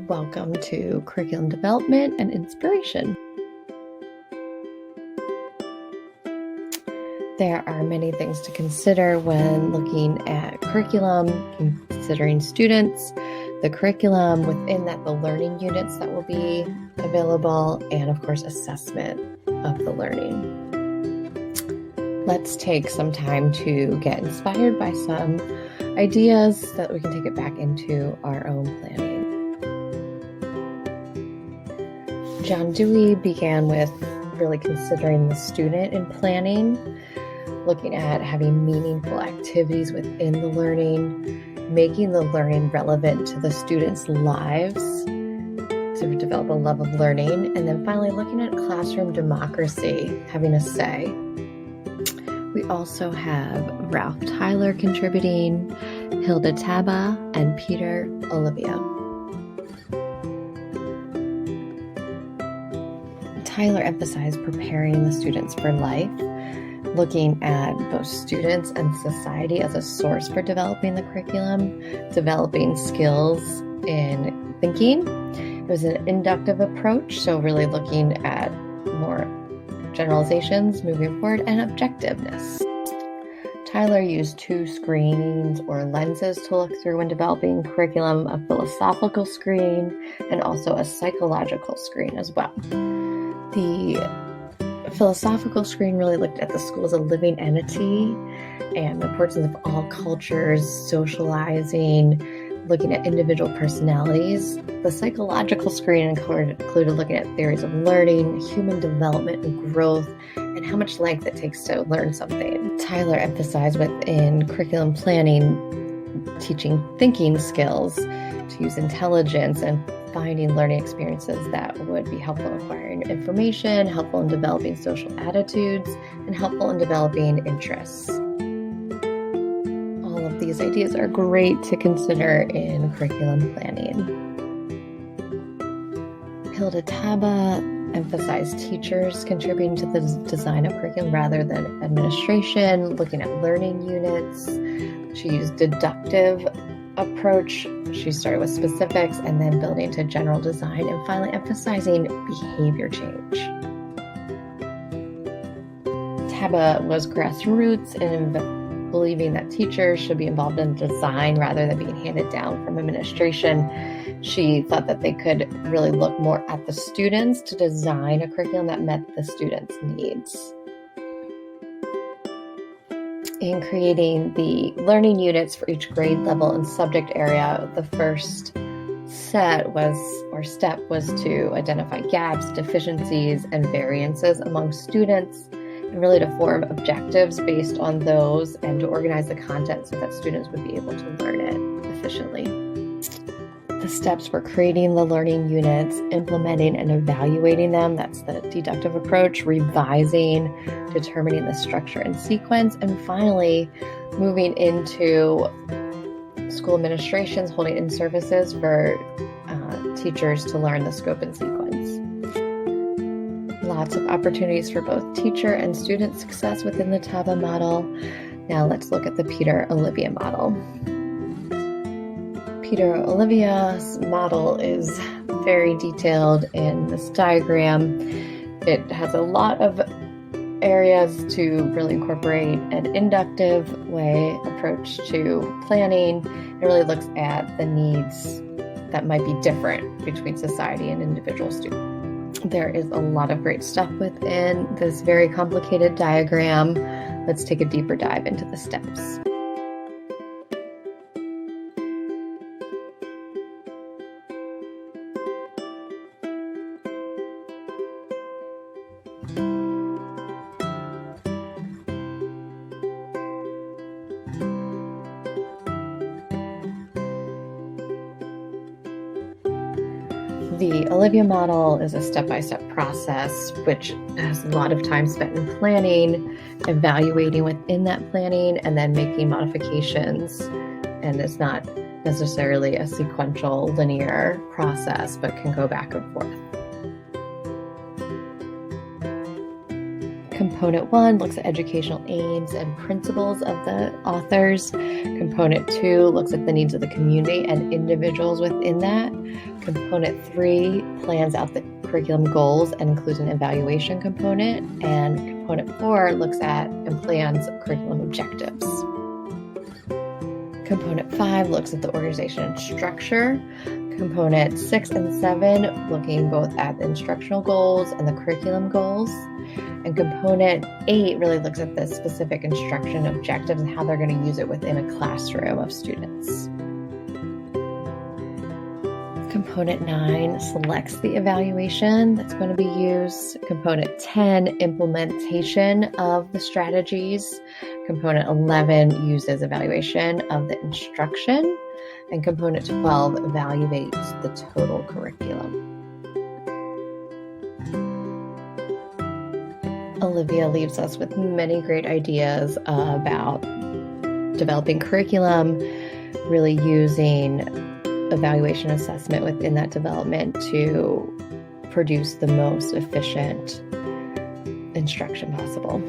Welcome to Curriculum Development and Inspiration. There are many things to consider when looking at curriculum, considering students, the curriculum, within that the learning units that will be available, and of course assessment of the learning. Let's take some time to get inspired by some ideas so that we can take it back into our own planning. John Dewey began with really considering the student in planning, looking at having meaningful activities within the learning, making the learning relevant to the students' lives to develop a love of learning, and then finally looking at classroom democracy, having a say. We also have Ralph Tyler contributing, Hilda Taba, and Peter Olivia. Tyler emphasized preparing the students for life, looking at both students and society as a source for developing the curriculum, developing skills in thinking. It was an inductive approach, so really looking at more generalizations moving forward, and objectiveness. Tyler used two screenings or lenses to look through when developing curriculum, a philosophical screen and also a psychological screen as well. The philosophical screen really looked at the school as a living entity and the importance of all cultures, socializing, looking at individual personalities. The psychological screen included looking at theories of learning, human development and growth, and how much length it takes to learn something. Tyler emphasized within curriculum planning, teaching thinking skills, to use intelligence and finding learning experiences that would be helpful in acquiring information, helpful in developing social attitudes, and helpful in developing interests. All of these ideas are great to consider in curriculum planning. Hilda Taba emphasized teachers contributing to the design of curriculum rather than administration, looking at learning units. She used deductive approach. She started with specifics and then building to general design, and finally emphasizing behavior change. Taba was grassroots in believing that teachers should be involved in design rather than being handed down from administration. She thought that they could really look more at the students to design a curriculum that met the students' needs. In creating the learning units for each grade level and subject area, the first step was to identify gaps, deficiencies, and variances among students, and really to form objectives based on those and to organize the content so that students would be able to learn it efficiently. The steps for creating the learning units, implementing and evaluating them, that's the deductive approach, revising, determining the structure and sequence, and finally moving into school administrations, holding in-services for teachers to learn the scope and sequence. Lots of opportunities for both teacher and student success within the Taba model. Now let's look at the Peter Olivia model. Peter Olivia's model is very detailed in this diagram. It has a lot of areas to really incorporate an inductive way approach to planning. It really looks at the needs that might be different between society and individual students. There is a lot of great stuff within this very complicated diagram. Let's take a deeper dive into the steps. The Olivia model is a step-by-step process which has a lot of time spent in planning, evaluating within that planning, and then making modifications. And it's not necessarily a sequential linear process, but can go back and forth. Component 1 looks at educational aims and principles of the authors. Component 2 looks at the needs of the community and individuals within that. Component 3 plans out the curriculum goals and includes an evaluation component. And Component 4 looks at and plans curriculum objectives. Component 5 looks at the organization and structure. Component 6 and 7 looking both at the instructional goals and the curriculum goals. And Component 8 really looks at the specific instruction objectives and how they're going to use it within a classroom of students. Component 9 selects the evaluation that's going to be used. Component 10, implementation of the strategies. Component 11 uses evaluation of the instruction. And Component 12 evaluates the total curriculum. Olivia leaves us with many great ideas about developing curriculum, really using evaluation assessment within that development to produce the most efficient instruction possible.